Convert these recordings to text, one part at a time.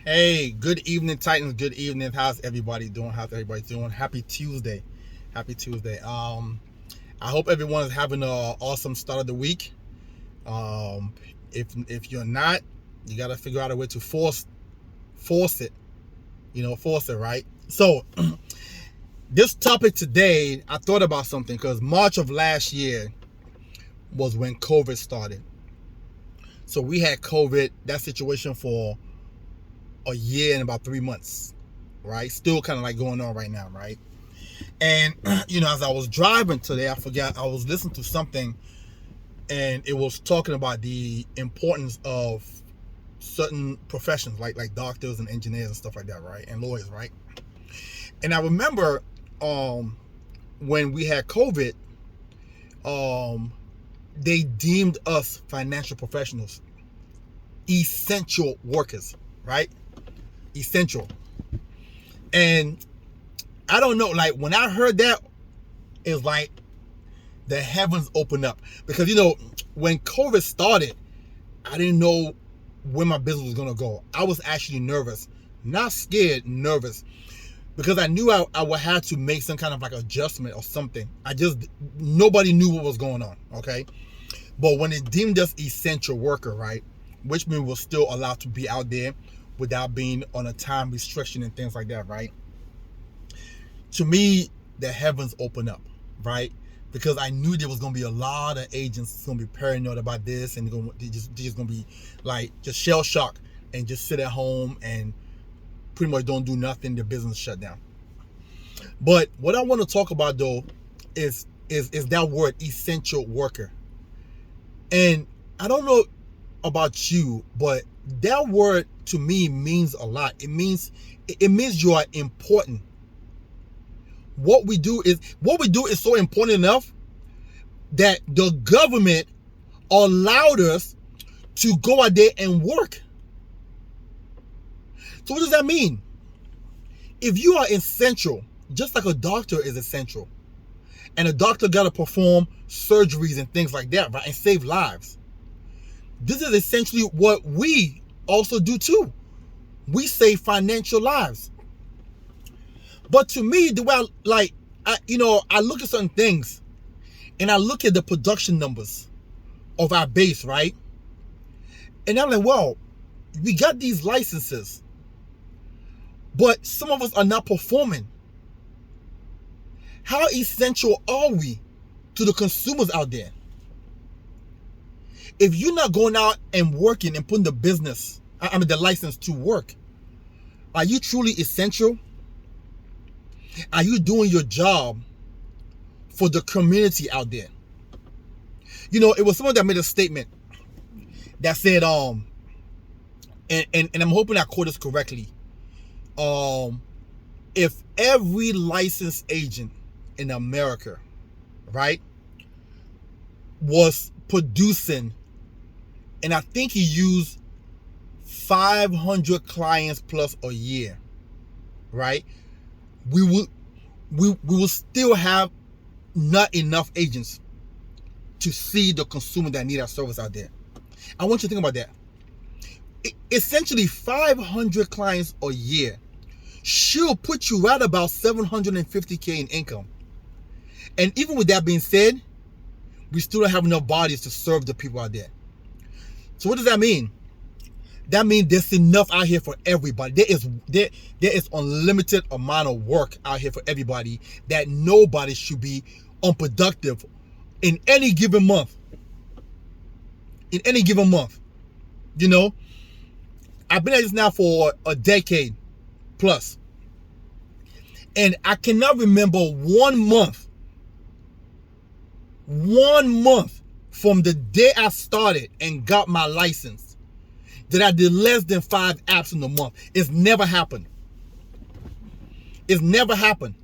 Hey, good evening, Titans. Good evening. How's everybody doing? How's everybody doing? Happy Tuesday. Happy Tuesday. I hope everyone is having an awesome start of the week. Um, if you're not, you gotta figure out a way to force it. Force it, right? So this topic today, I thought about something because March of last year was when COVID started. So we had COVID, that situation for a year and about 3 months, right? Still kind of like going on right now, right? And as I was driving today, I forgot I was listening to something, and it was talking about the importance of certain professions, like doctors and engineers and stuff like that, right? And lawyers, right? And I remember when we had COVID, um, they deemed us financial professionals essential workers, right? Essential. And I don't know, like when I heard that, it's like the heavens opened up, because when COVID started, I didn't know where my business was gonna go. I was actually nervous, not scared, nervous, because I knew I would have to make some kind of like adjustment or something. Nobody knew what was going on, okay? But when it deemed us essential worker, right, which means we're still allowed to be out there without being on a time restriction and things like that, right? To me, the heavens opened up, right? Because I knew there was going to be a lot of agents going to be paranoid about this, and they're just going to be like just shell shocked and just sit at home and pretty much don't do nothing. Their business shut down. But what I want to talk about though is that word essential worker. And I don't know about you, but that word to me means a lot. It means you are important. What we do is so important enough that the government allowed us to go out there and work. So what does that mean? If you are essential, just like a doctor is essential, and a doctor got to perform surgeries and things like that, right, and save lives, this is essentially what we also do too. We save financial lives. But to me, the way I look at certain things, and I look at the production numbers of our base, right? And I'm like, well, we got these licenses, but some of us are not performing. How essential are we to the consumers out there? If you're not going out and working and putting the license to work, are you truly essential? Are you doing your job for the community out there? It was someone that made a statement that said, and I'm hoping I quote this correctly. If every licensed agent in America, right, was producing, and I think he used 500 clients plus a year, right, we will still have not enough agents to see the consumer that need our service out there. I want you to think about that. Essentially, 500 clients a year should put you right about $750K in income. And even with that being said, we still don't have enough bodies to serve the people out there. So what does that mean? That means there's enough out here for everybody. There is unlimited amount of work out here for everybody, that nobody should be unproductive in any given month. In any given month. I've been at this now for a decade plus. And I cannot remember one month from the day I started and got my license that I did less than 5 apps in a month. It's never happened. It's never happened.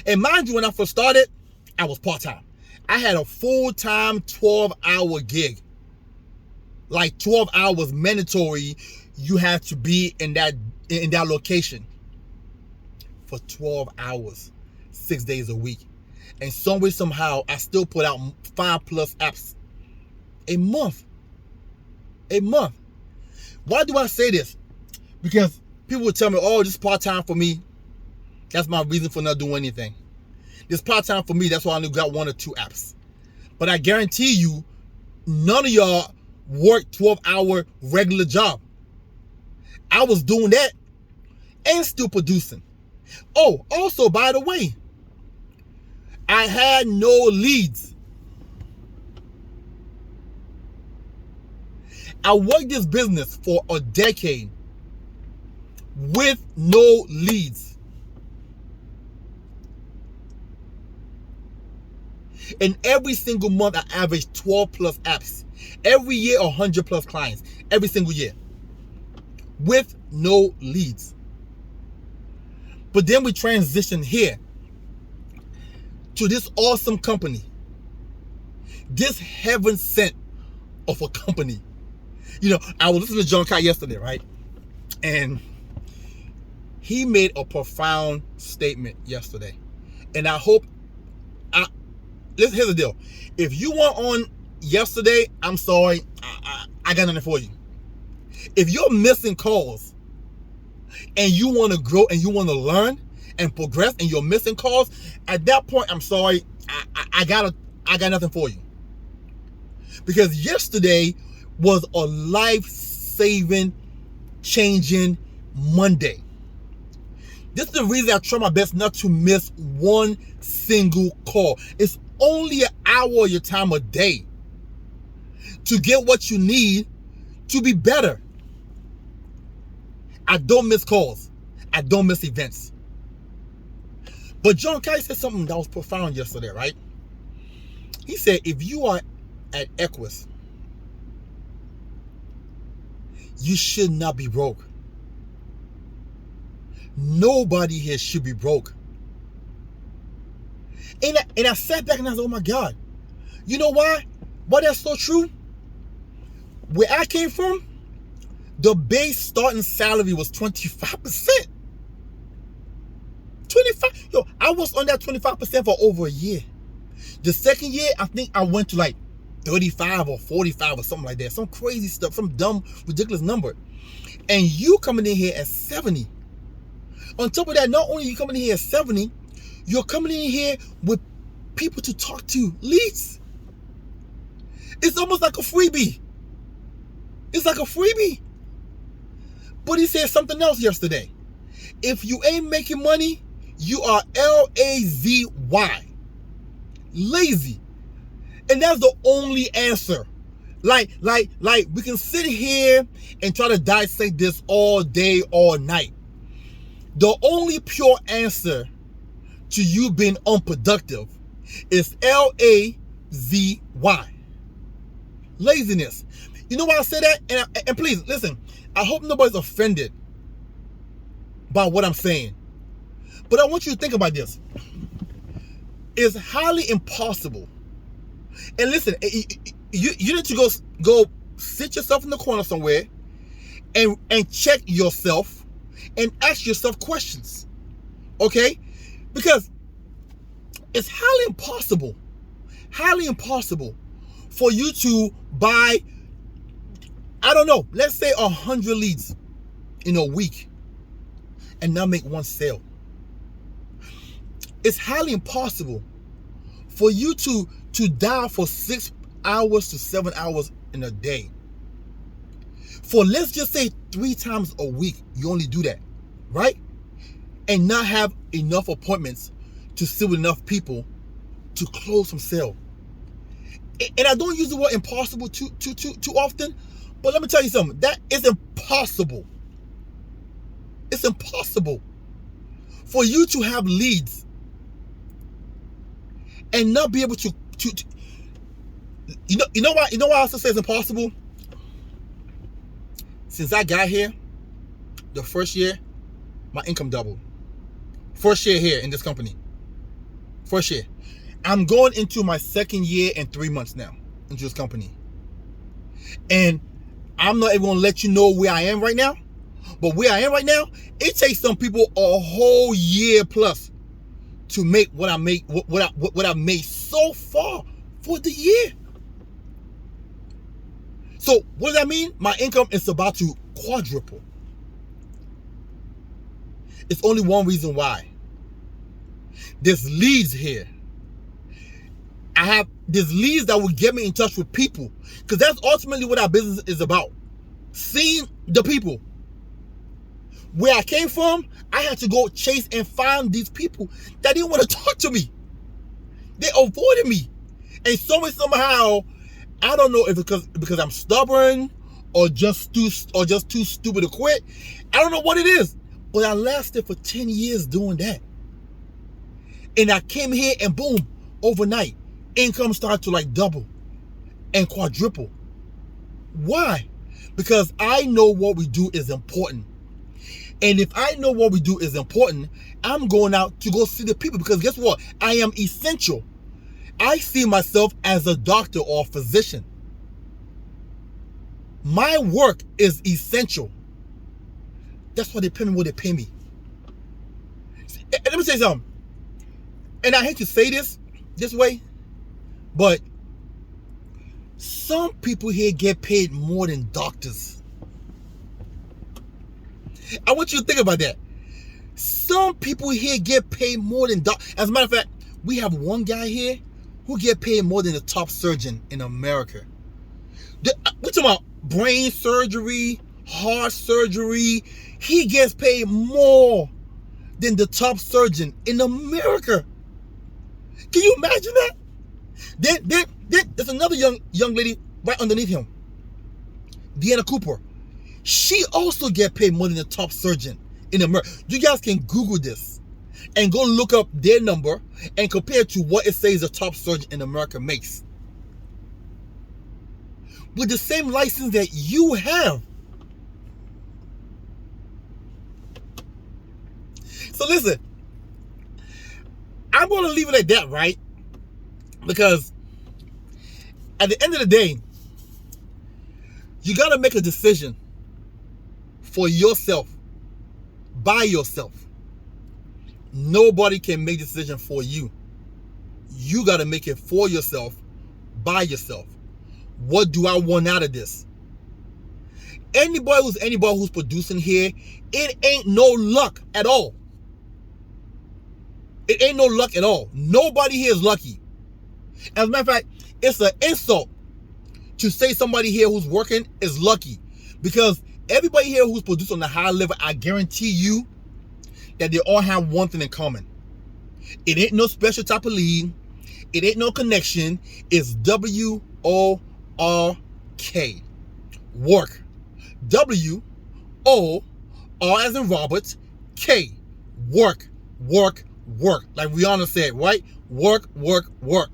And mind you, when I first started, I was part-time. I had a full-time 12-hour gig. Like 12 hours mandatory, you have to be in that location for 12 hours, 6 days a week. And some way, somehow, I still put out 5+ apps a month. Why do I say this? Because people will tell me, oh, this is part-time for me. That's my reason for not doing anything. This part-time for me, that's why I only got 1 or 2 apps. But I guarantee you, none of y'all work 12-hour regular job. I was doing that and still producing. Oh, also, by the way, I had no leads. I worked this business for a decade with no leads. And every single month, I averaged 12 plus apps. Every year, 100 plus clients. Every single year. With no leads. But then we transitioned here to this awesome company. This heaven sent of a company. You know, I was listening to John Kai yesterday, right? And he made a profound statement yesterday. And I hope, here's the deal. If you weren't on yesterday, I'm sorry, I got nothing for you. If you're missing calls and you want to grow and you want to learn and progress and you're missing calls, at that point, I'm sorry, I got nothing for you. Because yesterday was a life-saving, changing Monday. This is the reason I try my best not to miss one single call. It's only an hour of your time a day to get what you need to be better. I don't miss calls. I don't miss events. But John Kai said something that was profound yesterday, right? He said, if you are at Equus, you should not be broke. Nobody here should be broke. And I sat back and I said, oh my God. You know why? Why that's so true? Where I came from, the base starting salary was 25%. 25. Yo, I was on that 25% for over a year. The second year, I think I went to like 35 or 45 or something like that. Some crazy stuff, some dumb, ridiculous number. And you coming in here at 70. On top of that, not only are you coming in here at 70, you're coming in here with people to talk to, leads. It's almost like a freebie. It's like a freebie. But he said something else yesterday. If you ain't making money, you are L-A-Z-Y. Lazy. And that's the only answer. Like we can sit here and try to dissect this all day, all night. The only pure answer to you being unproductive is L-A-Z-Y. Laziness. You know why I say that? And please, listen, I hope nobody's offended by what I'm saying. But I want you to think about this. It's highly impossible. And listen, you need to go sit yourself in the corner somewhere and check yourself and ask yourself questions. Okay? Because it's highly impossible for you to buy, I don't know, let's say 100 leads in a week and not make one sale. It's highly impossible for you to dial for 6 hours to 7 hours in a day. For let's just say 3 times a week, you only do that, right? And not have enough appointments to sit with enough people to close some sale. And I don't use the word impossible too often, but let me tell you something. That is impossible. It's impossible for you to have leads and not be able to you know why I also say it's impossible? Since I got here, the first year, my income doubled. First year here in this company. First year. I'm going into my second year and 3 months now into this company. And I'm not even going to let you know where I am right now. But where I am right now, it takes some people a whole year plus to make what I make, what I've made so far for the year. So what does that mean? My income is about to quadruple. It's only one reason why. There's leads here. There's leads that will get me in touch with people, because that's ultimately what our business is about. Seeing the people. Where I came from, I had to go chase and find these people that didn't want to talk to me. They avoided me. And somehow, I don't know if it's because I'm stubborn or just too stupid to quit. I don't know what it is. But I lasted for 10 years doing that. And I came here and boom, overnight, income started to like double and quadruple. Why? Because I know what we do is important. And if I know what we do is important, I'm going out to go see the people, because guess what? I am essential. I see myself as a doctor or a physician. My work is essential. That's why they pay me what they pay me. Let me say something. And I hate to say this way, but some people here get paid more than doctors. I want you to think about that. Some people here get paid more than doctors. As a matter of fact, we have one guy here who get paid more than the top surgeon in America. We're talking about brain surgery, heart surgery. He gets paid more than the top surgeon in America. Can you imagine that? Then there's another young lady right underneath him, Deanna Cooper. She also get paid more than the top surgeon in America. You guys can Google this and go look up their number and compare to what it says the top surgeon in America makes. With the same license that you have. So listen, I'm going to leave it at that, right? Because at the end of the day, you got to make a decision for yourself, by yourself. Nobody can make the decision for you. You got to make it for yourself, by yourself. What do I want out of this? Anybody who's producing here, it ain't no luck at all. It ain't no luck at all. Nobody here is lucky. As a matter of fact, it's an insult to say somebody here who's working is lucky, because everybody here who's produced on a high level, I guarantee you that they all have one thing in common. It ain't no special type of lead. It ain't no connection. It's WORK. Work. WO, R as in Robert, K. Work. Work. Work. Like Rihanna said, right? Work, work, work.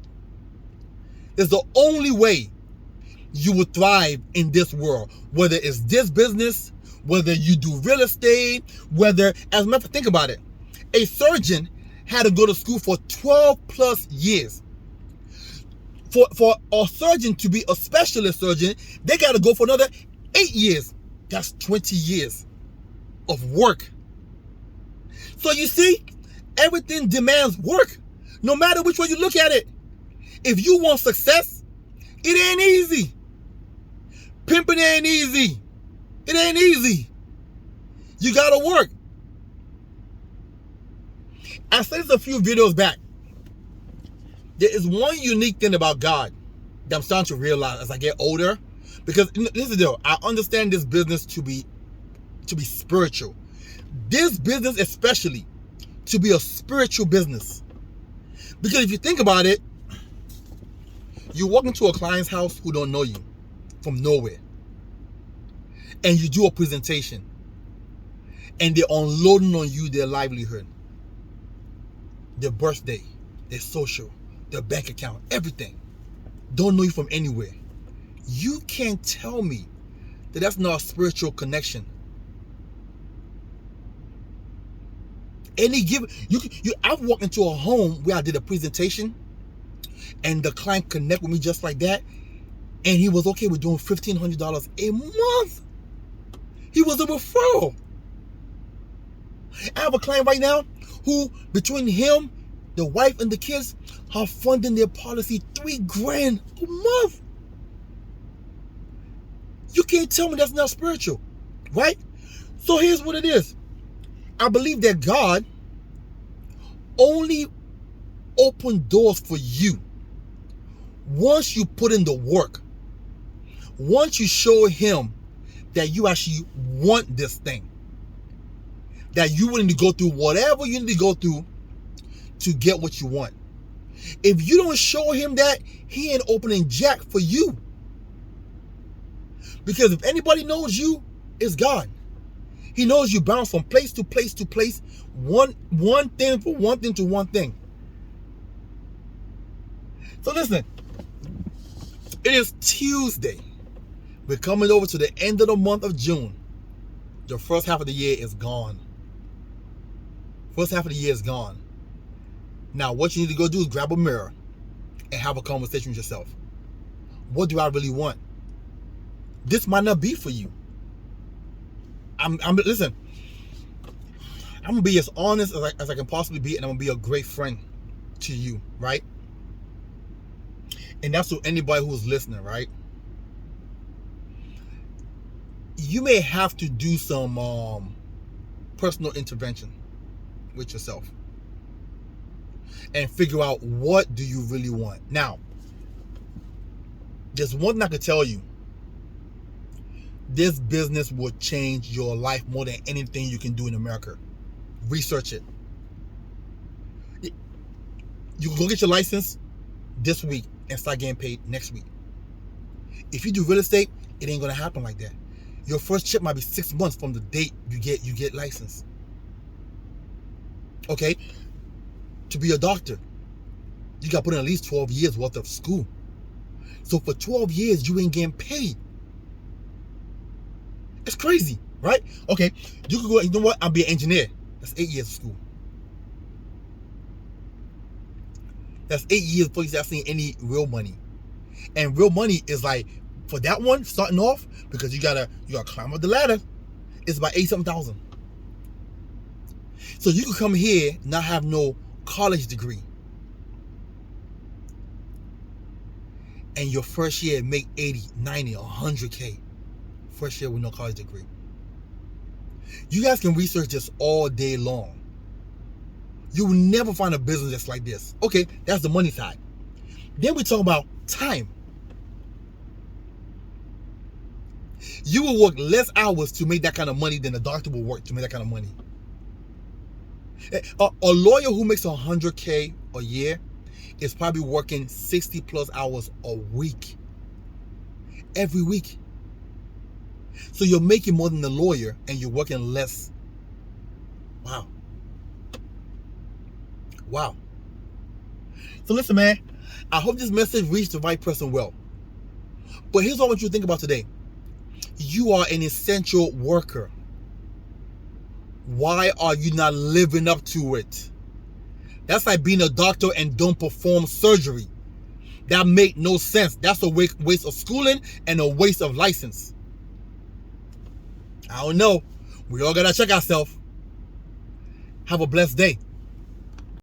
It's the only way you will thrive in this world. Whether it's this business, whether you do real estate, whether, as a matter of fact, think about it. A surgeon had to go to school for 12 plus years. For a surgeon to be a specialist surgeon, they got to go for another 8 years. That's 20 years of work. So you see, everything demands work, no matter which way you look at it. If you want success, it ain't easy. Pimping ain't easy. It ain't easy. You gotta work. I said this a few videos back. There is one unique thing about God that I'm starting to realize as I get older. Because this is the deal. I understand this business to be spiritual. This business especially to be a spiritual business. Because if you think about it, you walk into a client's house who don't know you from nowhere, and you do a presentation, and they're unloading on you their livelihood, their birthday, their social, their bank account, everything. Don't know you from anywhere. You can't tell me that that's not a spiritual connection. I've walked into a home where I did a presentation, and the client connected with me just like that, and he was okay with doing $1,500 a month. He was a referral. I have a client right now who, between him, the wife, and the kids, are funding their policy $3,000 a month. You can't tell me that's not spiritual, right? So here's what it is. I believe that God only opened doors for you once you put in the work. Once you show him that you actually want this thing, that you willing to go through whatever you need to go through to get what you want. If you don't show him that, he ain't opening jack for you. Because if anybody knows you, it's God. He knows you bounce from place to place to place, one thing for one thing to one thing. So listen, it is Tuesday. We're coming over to the end of the month of June. The first half of the year is gone. First half of the year is gone. Now, what you need to go do is grab a mirror and have a conversation with yourself. What do I really want? This might not be for you. Listen, I'm gonna be as honest as I can possibly be, and I'm gonna be a great friend to you, right? And that's to anybody who's listening, right? You may have to do some personal intervention with yourself and figure out what do you really want. Now, there's one thing I can tell you. This business will change your life more than anything you can do in America. Research it. You can go get your license this week and start getting paid next week. If you do real estate, it ain't gonna happen like that. Your first check might be 6 months from the date you get licensed. Okay? To be a doctor, you got to put in at least 12 years worth of school. So for 12 years, you ain't getting paid. It's crazy, right? Okay, you could go, you know what? I'll be an engineer. That's 8 years of school. That's 8 years before you start seeing any real money. And real money is like, for that one, starting off, because you gotta climb up the ladder, it's about 80-something thousand. So you could come here, not have no college degree, and your first year make 80, 90, 100K. First year with no college degree. You guys can research this all day long. You will never find a business that's like this. Okay, that's the money side. Then we talk about time. You will work less hours to make that kind of money than a doctor will work to make that kind of money. A lawyer who makes 100K a year is probably working 60 plus hours a week. Every week. So you're making more than the lawyer and you're working less. Wow. Wow. So listen, man, I hope this message reached the right person well. But here's what I want you to think about today. You are an essential worker. Why are you not living up to it? That's like being a doctor and don't perform surgery. That make no sense. That's a waste of schooling and a waste of license. I don't know. We all gotta check ourselves. Have a blessed day.